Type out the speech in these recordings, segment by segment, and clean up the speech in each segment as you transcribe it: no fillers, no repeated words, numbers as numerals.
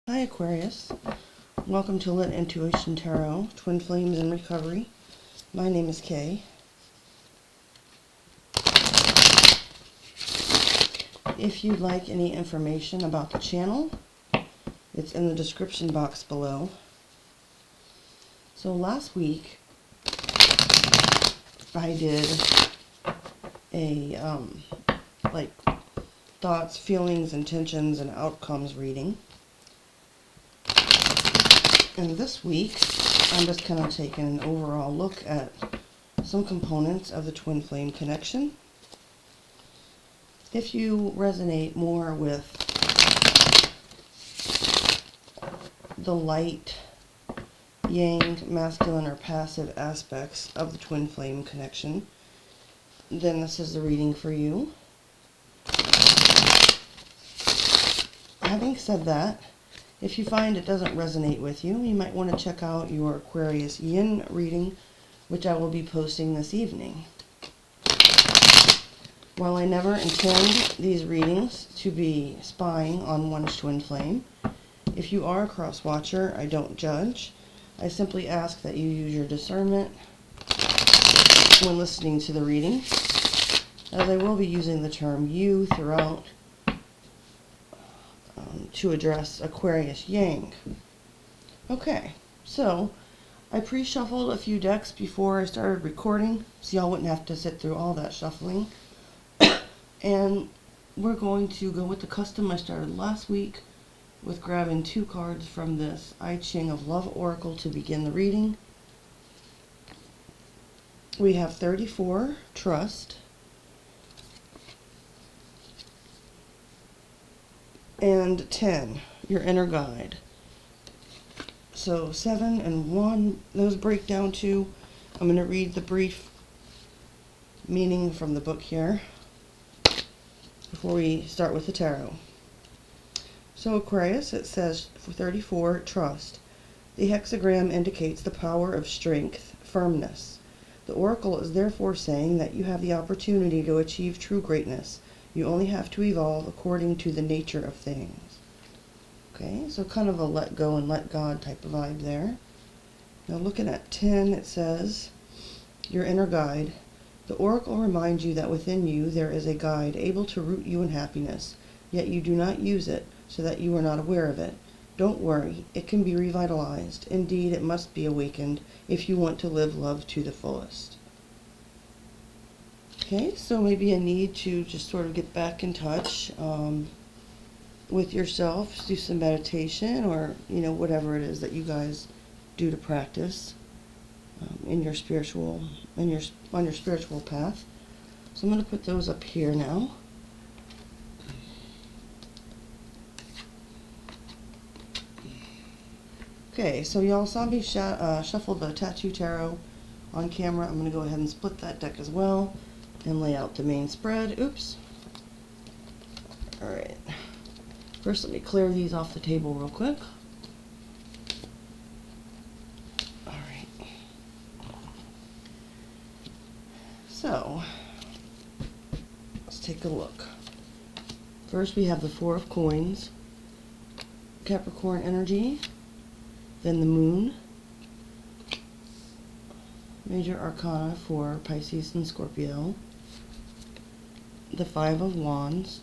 Hi Aquarius, welcome to Lit Intuition Tarot, Twin Flames in Recovery. My name is Kay. If you'd like any information about the channel, it's in the description box below. So last week, I did a thoughts, feelings, intentions, and outcomes reading. And this week, I'm just kind of taking an overall look at some components of the twin flame connection. If you resonate more with the light, yang, masculine, or passive aspects of the twin flame connection, then this is the reading for you. Having said that, if you find it doesn't resonate with you, you might want to check out your Aquarius yin reading, which I will be posting this evening. While I never intend these readings to be spying on one's twin flame, if you are a cross watcher, I don't judge. I simply ask that you use your discernment when listening to the reading, as I will be using the term you throughout to address Aquarius yang. Okay, so I pre-shuffled a few decks before I started recording, so y'all wouldn't have to sit through all that shuffling. And we're going to go with the custom I started last week with grabbing 2 cards from this I Ching of Love Oracle to begin the reading. We have 34, Trust, and 10, your inner guide. So 7 and 1, those break down to, I'm going to read the brief meaning from the book here before we start with the tarot. So Aquarius, it says for 34, Trust. The hexagram indicates the power of strength, firmness. The oracle is therefore saying that you have the opportunity to achieve true greatness. You only have to evolve according to the nature of things. Okay, so kind of a let go and let God type of vibe there. Now looking at 10, it says, your inner guide. The oracle reminds you that within you there is a guide able to root you in happiness, yet you do not use it so that you are not aware of it. Don't worry, it can be revitalized. Indeed, it must be awakened if you want to live love to the fullest. Okay, so maybe a need to just sort of get back in touch with yourself, do some meditation, or whatever it is that you guys do to practice on your spiritual path. So I'm going to put those up here now. Okay, so y'all saw me shuffle the Tattoo Tarot on camera. I'm going to go ahead and split that deck as well and lay out the main spread. Oops. Alright. First, let me clear these off the table real quick. Alright. So, let's take a look. First, we have the 4 of Coins, Capricorn energy, then the Moon, Major Arcana for Pisces and Scorpio, the 5 of Wands,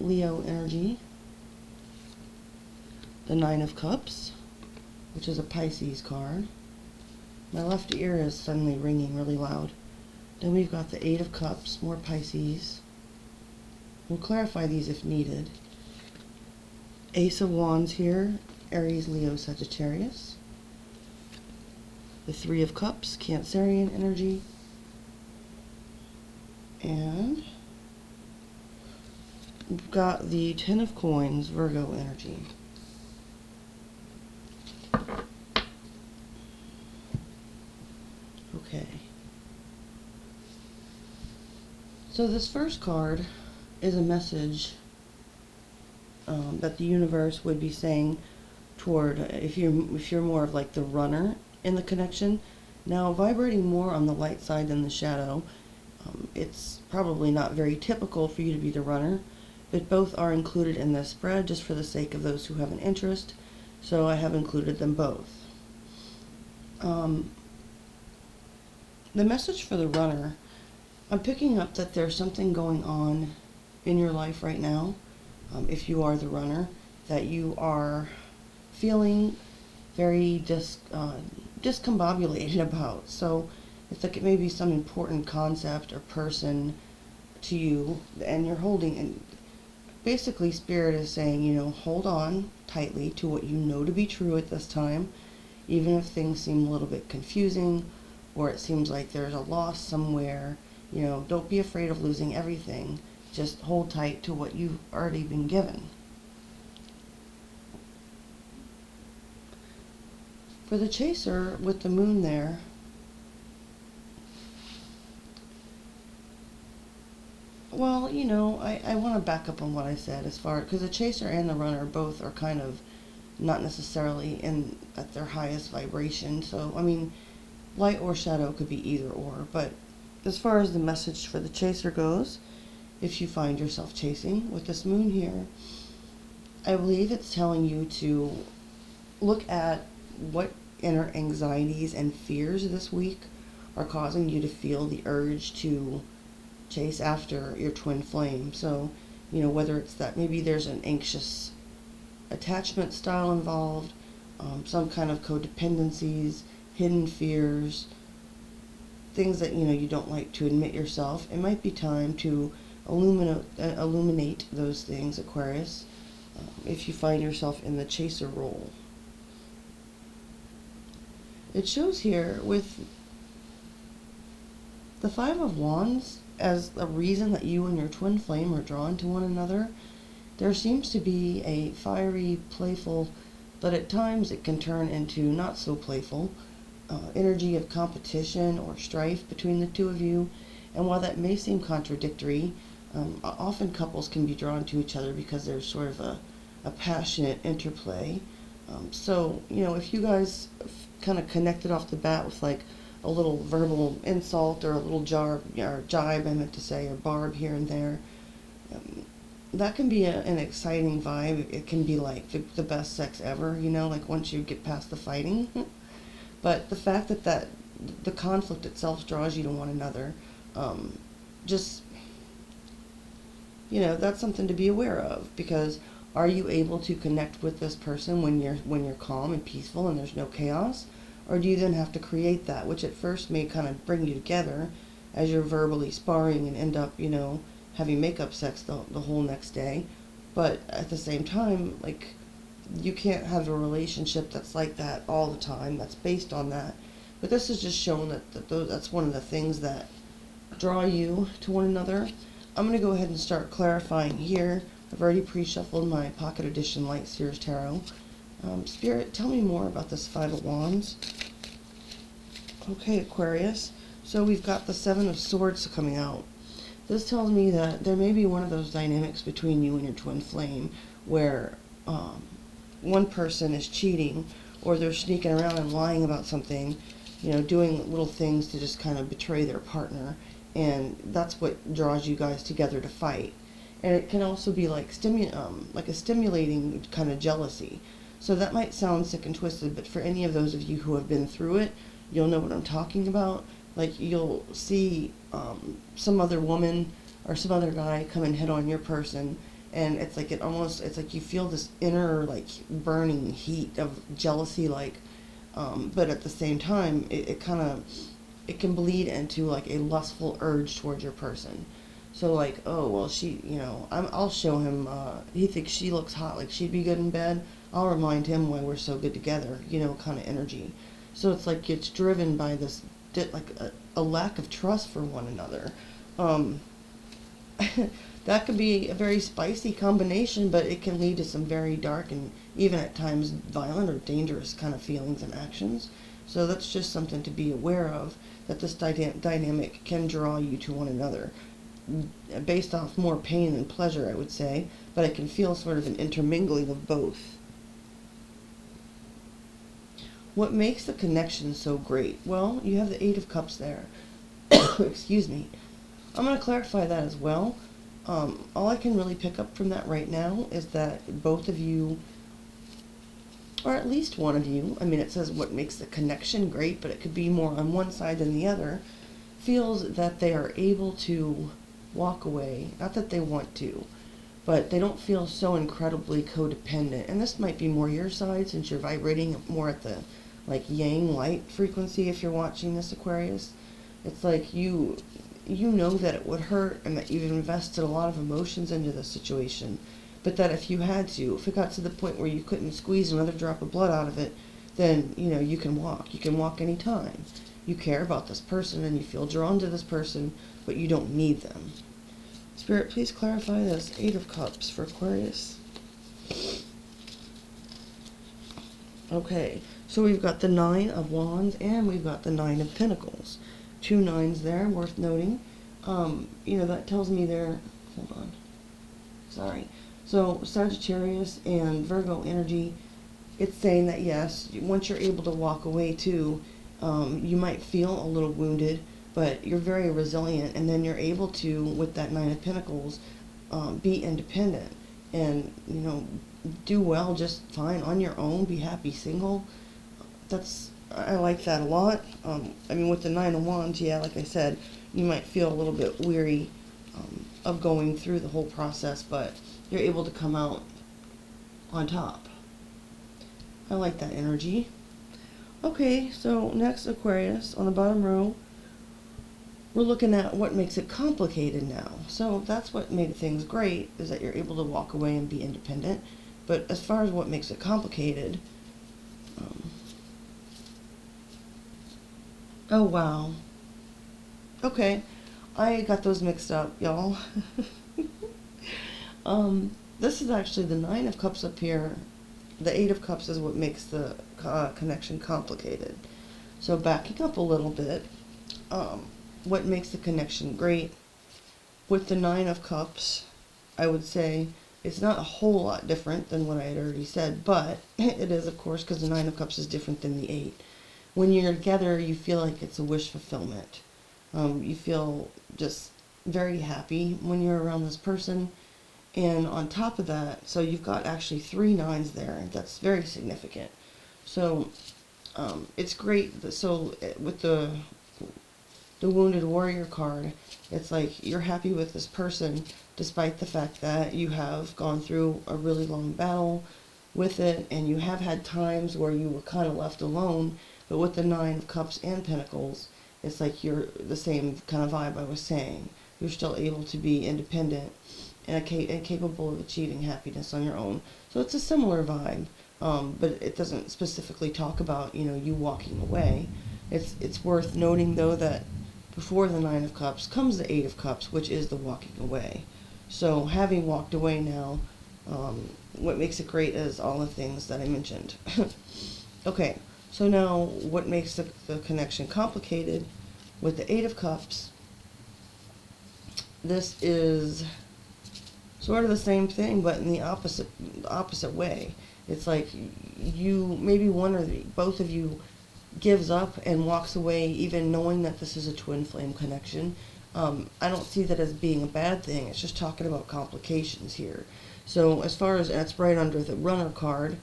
Leo energy, the 9 of Cups, which is a Pisces card. My left ear is suddenly ringing really loud. Then we've got the 8 of Cups, more Pisces. We'll clarify these if needed. Ace of Wands here, Aries, Leo, Sagittarius. The 3 of Cups, Cancerian energy. And we've got the 10 of Coins, Virgo energy. Okay. So this first card is a message that the universe would be saying toward, if you're more of like the runner in the connection. Now, vibrating more on the light side than the shadow, it's probably not very typical for you to be the runner. but both are included in this spread just for the sake of those who have an interest, so I have included them both. The message for the runner, I'm picking up that there's something going on in your life right now, if you are the runner, that you are feeling very discombobulated about. So it's like it may be some important concept or person to you, and you're holding, and basically Spirit is saying, you know, hold on tightly to what you know to be true at this time, even if things seem a little bit confusing, or it seems like there's a loss somewhere. You know, don't be afraid of losing everything. Just hold tight to what you've already been given. For the chaser with the moon there, well, you know, I want to back up on what I said as far, because the chaser and the runner both are kind of not necessarily at their highest vibration. So, I mean, light or shadow could be either or. But as far as the message for the chaser goes, if you find yourself chasing with this moon here, I believe it's telling you to look at what inner anxieties and fears this week are causing you to feel the urge to chase after your twin flame. So, you know, whether it's that maybe there's an anxious attachment style involved, some kind of codependencies, hidden fears, things that, you know, you don't like to admit yourself. It might be time to illuminate those things, Aquarius, if you find yourself in the chaser role. It shows here with the Five of Wands as a reason that you and your twin flame are drawn to one another. There seems to be a fiery, playful, but at times it can turn into not so playful, energy of competition or strife between the two of you. And while that may seem contradictory, often couples can be drawn to each other because there's sort of a passionate interplay. So, you know, if you guys kind of connected off the bat with like a little verbal insult or a little jibe, I meant to say, or barb here and there, that can be an exciting vibe. It can be like the best sex ever, you know, like once you get past the fighting. But the fact that the conflict itself draws you to one another, just, you know, that's something to be aware of, because are you able to connect with this person when you're calm and peaceful and there's no chaos? Or do you then have to create that, which at first may kind of bring you together as you're verbally sparring and end up, you know, having makeup sex the whole next day. But at the same time, like, you can't have a relationship that's like that all the time, that's based on that. But this is just showing that's one of the things that draw you to one another. I'm going to go ahead and start clarifying here. I've already pre-shuffled my Pocket Edition Light Sears Tarot. Spirit, tell me more about this Five of Wands. Okay, Aquarius. So we've got the Seven of Swords coming out. This tells me that there may be one of those dynamics between you and your twin flame where one person is cheating, or they're sneaking around and lying about something, you know, doing little things to just kind of betray their partner, and that's what draws you guys together to fight. And it can also be like a stimulating kind of jealousy. So that might sound sick and twisted, but for any of those of you who have been through it, you'll know what I'm talking about. Like, you'll see some other woman or some other guy come and hit on your person, and it's like it's like you feel this inner, like, burning heat of jealousy, like, but at the same time, it can bleed into like a lustful urge towards your person. So like, oh, well, she, you know, I'll show him, he thinks she looks hot, like she'd be good in bed. I'll remind him why we're so good together, you know, kind of energy. So it's like it's driven by this, like a lack of trust for one another. That could be a very spicy combination, but it can lead to some very dark and even at times violent or dangerous kind of feelings and actions. So that's just something to be aware of, that this dynamic can draw you to one another based off more pain than pleasure, I would say, but I can feel sort of an intermingling of both. What makes the connection so great? Well, you have the Eight of Cups there. Excuse me. I'm going to clarify that as well. All I can really pick up from that right now is that both of you, or at least one of you, I mean, it says what makes the connection great, but it could be more on one side than the other, feels that they are able to walk away. Not that they want to, but they don't feel so incredibly codependent. And this might be more your side, since you're vibrating more at the like yang light frequency if you're watching this, Aquarius. It's like you know that it would hurt and that you've invested a lot of emotions into the situation, but that if you had to, if it got to the point where you couldn't squeeze another drop of blood out of it, then, you know, you can walk. You can walk anytime. You care about this person and you feel drawn to this person, but you don't need them. Spirit, please clarify this. 8 of Cups for Aquarius. Okay, so we've got the 9 of Wands and we've got the 9 of Pentacles. 2 9s there, worth noting. You know, that tells me there, hold on, sorry. So Sagittarius and Virgo energy, it's saying that yes, once you're able to walk away too, you might feel a little wounded, but you're very resilient, and then you're able to, with that 9 of Pentacles, be independent and, you know, do well just fine on your own, be happy single. I like that a lot. I mean, with the 9 of Wands, yeah, like I said, you might feel a little bit weary of going through the whole process, but you're able to come out on top. I like that energy. Okay, so next, Aquarius, on the bottom row, we're looking at what makes it complicated now. So that's what made things great, is that you're able to walk away and be independent. But as far as what makes it complicated, oh wow. Okay, I got those mixed up, y'all. This is actually the 9 of Cups up here. The 8 of Cups is what makes the connection complicated. So backing up a little bit, what makes the connection great? With the 9 of Cups, I would say it's not a whole lot different than what I had already said, but it is, of course, because the 9 of Cups is different than the 8. When you're together, you feel like it's a wish fulfillment. You feel just very happy when you're around this person. And on top of that, so you've got actually 3 9s there. That's very significant. So it's great. So with the Wounded Warrior card, it's like you're happy with this person despite the fact that you have gone through a really long battle with it, and you have had times where you were kind of left alone. But with the 9 of Cups and Pentacles, it's like you're the same kind of vibe I was saying. You're still able to be independent and capable of achieving happiness on your own. So it's a similar vibe, but it doesn't specifically talk about, you know, you walking away. It's worth noting, though, that before the 9 of Cups comes the 8 of Cups, which is the walking away. So having walked away now, what makes it great is all the things that I mentioned. Okay. So now, what makes the connection complicated with the 8 of Cups? This is sort of the same thing, but in the opposite way. It's like you, maybe one or both of you gives up and walks away, even knowing that this is a twin flame connection. I don't see that as being a bad thing. It's just talking about complications here. So as far as, that's right under the Runner card,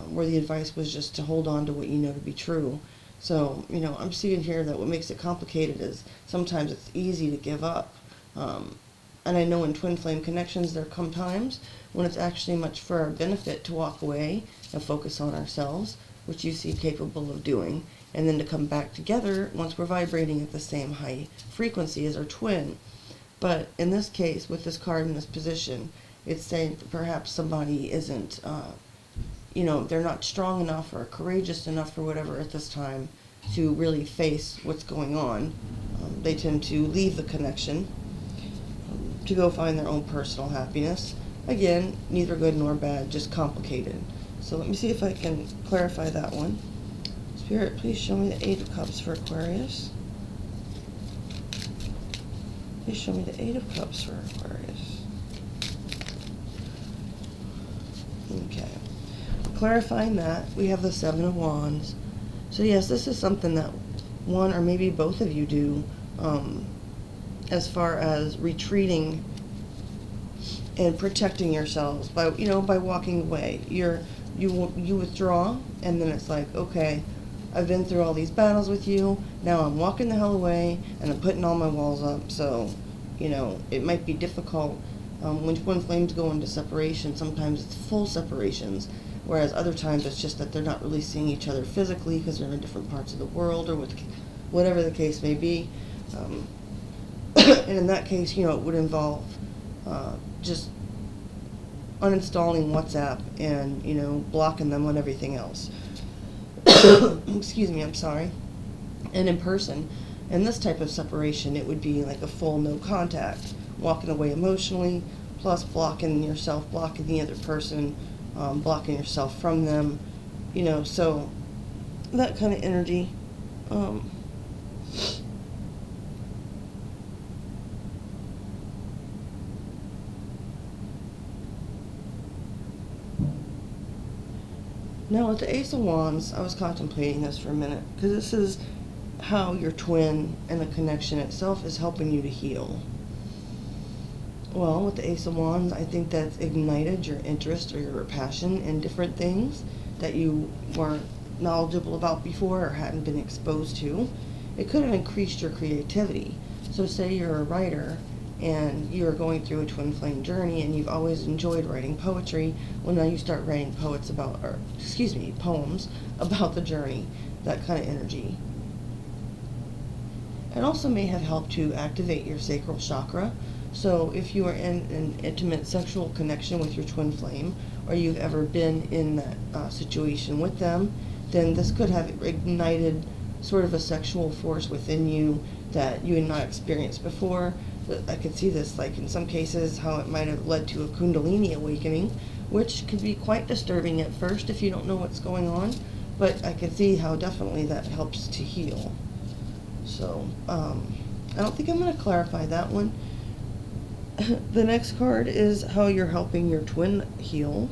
where the advice was just to hold on to what you know to be true. So, you know, I'm seeing here that what makes it complicated is sometimes it's easy to give up. And I know in twin flame connections there come times when it's actually much for our benefit to walk away and focus on ourselves, which you see capable of doing, and then to come back together once we're vibrating at the same high frequency as our twin. But in this case, with this card in this position, it's saying perhaps somebody isn't you know, they're not strong enough or courageous enough or whatever at this time to really face what's going on. They tend to leave the connection to go find their own personal happiness. Again, neither good nor bad, just complicated. So let me see if I can clarify that one. Spirit, please show me the 8 of Cups for Aquarius. Please show me the 8 of Cups for Aquarius. Okay. Clarifying that, we have the 7 of Wands. So yes, this is something that one or maybe both of you do as far as retreating and protecting yourselves by, you know, by walking away. You withdraw, and then it's like, okay, I've been through all these battles with you, now I'm walking the hell away, and I'm putting all my walls up. So, you know, it might be difficult. When twin flames go into separation, sometimes it's full separations, whereas other times it's just that they're not really seeing each other physically because they're in different parts of the world, or with whatever the case may be. And in that case, you know, it would involve just uninstalling WhatsApp and, you know, blocking them on everything else. Excuse me, I'm sorry. And in person, in this type of separation, it would be like a full no contact, walking away emotionally, plus blocking yourself, blocking the other person, blocking yourself from them, you know, so that kind of energy. Now with the Ace of Wands, I was contemplating this for a minute, because this is how your twin and the connection itself is helping you to heal. Well, with the Ace of Wands, I think that's ignited your interest or your passion in different things that you weren't knowledgeable about before or hadn't been exposed to. It could have increased your creativity. So say you're a writer and you're going through a twin flame journey and you've always enjoyed writing poetry. Well, now you start writing poems about the journey, that kind of energy. It also may have helped to activate your sacral chakra. So if you are in an intimate sexual connection with your twin flame, or you've ever been in that situation with them, then this could have ignited sort of a sexual force within you that you had not experienced before. I could see this, like in some cases, how it might have led to a Kundalini awakening, which could be quite disturbing at first if you don't know what's going on, but I could see how definitely that helps to heal. So, I don't think I'm going to clarify that one. The next card is how you're helping your twin heal.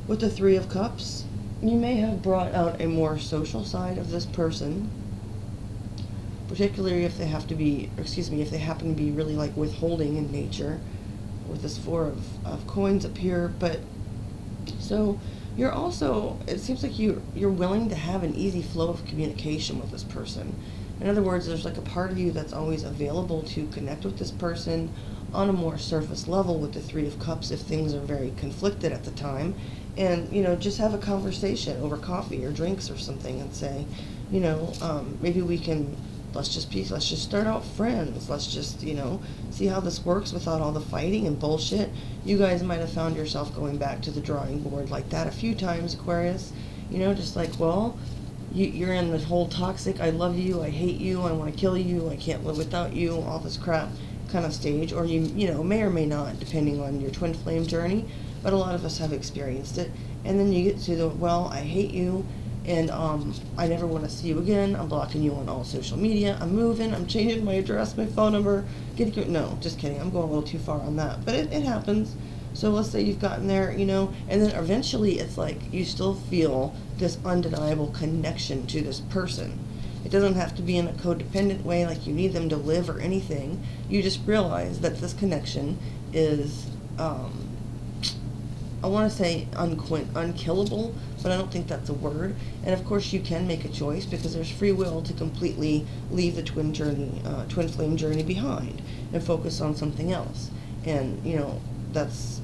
With the Three of Cups, you may have brought out a more social side of this person, particularly if they happen to be really like withholding in nature, with this Four of Coins up here. But so you're also, it seems like you're willing to have an easy flow of communication with this person. In other words, there's like a part of you that's always available to connect with this person on a more surface level with the Three of Cups if things are very conflicted at the time. And, you know, just have a conversation over coffee or drinks or something and say, you know, maybe we can, let's just start out friends. Let's just, you know, see how this works without all the fighting and bullshit. You guys might have found yourself going back to the drawing board like that a few times, Aquarius. You know, just like, well, you're in the whole toxic, I love you, I hate you, I want to kill you, I can't live without you, all this crap kind of stage. Or you know, may or may not, depending on your twin flame journey, but a lot of us have experienced it. And then you get to the, well, I hate you, and I never want to see you again, I'm blocking you on all social media, I'm moving, I'm changing my address, my phone number, no, just kidding, I'm going a little too far on that, but it happens. So let's say you've gotten there, you know, and then eventually it's like you still feel this undeniable connection to this person. It doesn't have to be in a codependent way, like you need them to live or anything. You just realize that this connection is, I want to say unkillable, but I don't think that's a word. And of course you can make a choice, because there's free will to completely leave the twin flame journey behind and focus on something else. And, you know, that's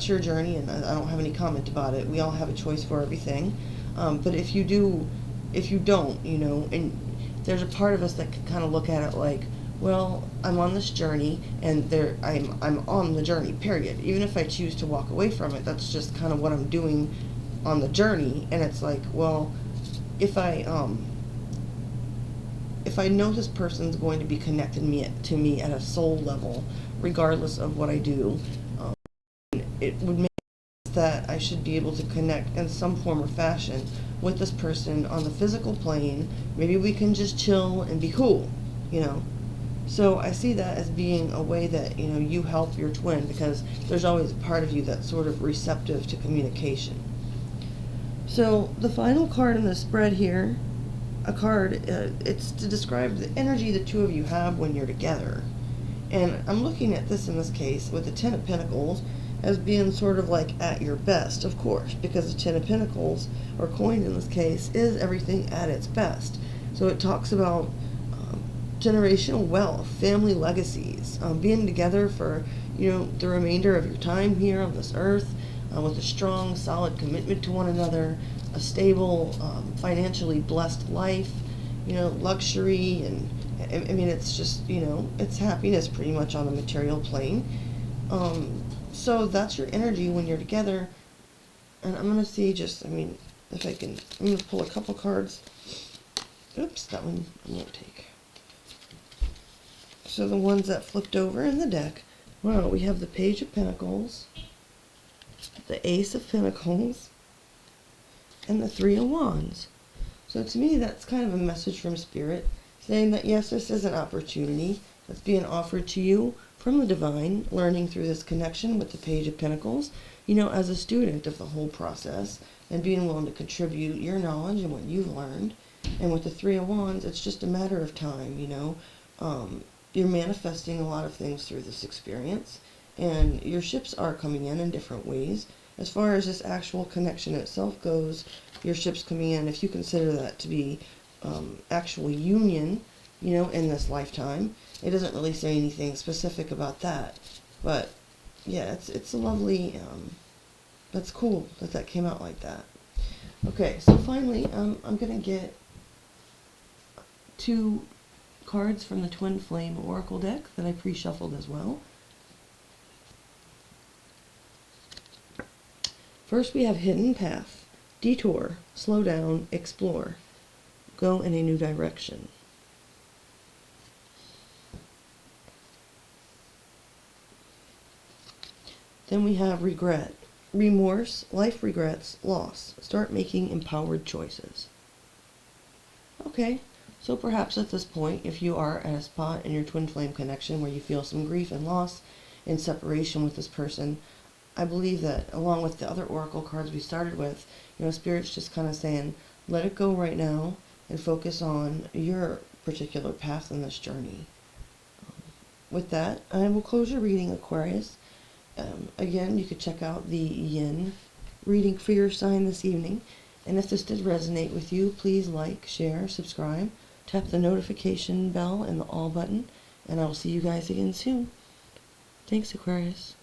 your journey, and I don't have any comment about it. We all have a choice for everything. But if you don't, you know, and there's a part of us that can kind of look at it like, well, I'm on this journey, and I'm on the journey, period. Even if I choose to walk away from it, that's just kind of what I'm doing on the journey. And it's like, well, if I know this person's going to be connecting to me at a soul level, regardless of what I do, it would make sense that I should be able to connect in some form or fashion with this person on the physical plane. Maybe we can just chill and be cool, you know. So I see that as being a way that, you know, you help your twin, because there's always a part of you that's sort of receptive to communication. So the final card in the spread here, it's to describe the energy the two of you have when you're together. And I'm looking at this in this case with the Ten of Pentacles as being sort of like at your best, of course, because the Ten of Pentacles, or coin in this case, is everything at its best. So it talks about generational wealth, family legacies, being together for, you know, the remainder of your time here on this earth, with a strong, solid commitment to one another, a stable, financially blessed life, you know, luxury, and I mean, it's just, you know, it's happiness pretty much on a material plane. So that's your energy when you're together. And I'm going to see just, I mean, if I can, I'm going to pull a couple cards. Oops, that one I won't take. So the ones that flipped over in the deck, wow, we have the Page of Pentacles, the Ace of Pentacles, and the Three of Wands. So to me, that's kind of a message from Spirit, saying that yes, this is an opportunity that's being offered to you from the divine, learning through this connection with the Page of Pentacles, you know, as a student of the whole process, and being willing to contribute your knowledge and what you've learned. And with the Three of Wands, it's just a matter of time, you know. You're manifesting a lot of things through this experience, and your ships are coming in different ways. As far as this actual connection itself goes, your ships coming in, if you consider that to be actual union, you know, in this lifetime, it doesn't really say anything specific about that. But yeah, it's a lovely, that's cool that came out like that. Okay, so finally, I'm going to get 2 cards from the Twin Flame Oracle deck that I pre-shuffled as well. First we have Hidden Path, Detour, Slow Down, Explore, Go in a New Direction. Then we have Regret, Remorse, Life Regrets, Loss, Start Making Empowered Choices. Okay. So perhaps at this point, if you are at a spot in your twin flame connection where you feel some grief and loss and separation with this person, I believe that along with the other oracle cards we started with, you know, Spirit's just kind of saying, let it go right now and focus on your particular path in this journey. With that, I will close your reading, Aquarius. Again, you could check out the yin reading for your sign this evening. And if this did resonate with you, please like, share, subscribe. Tap the notification bell and the all button, and I will see you guys again soon. Thanks, Aquarius.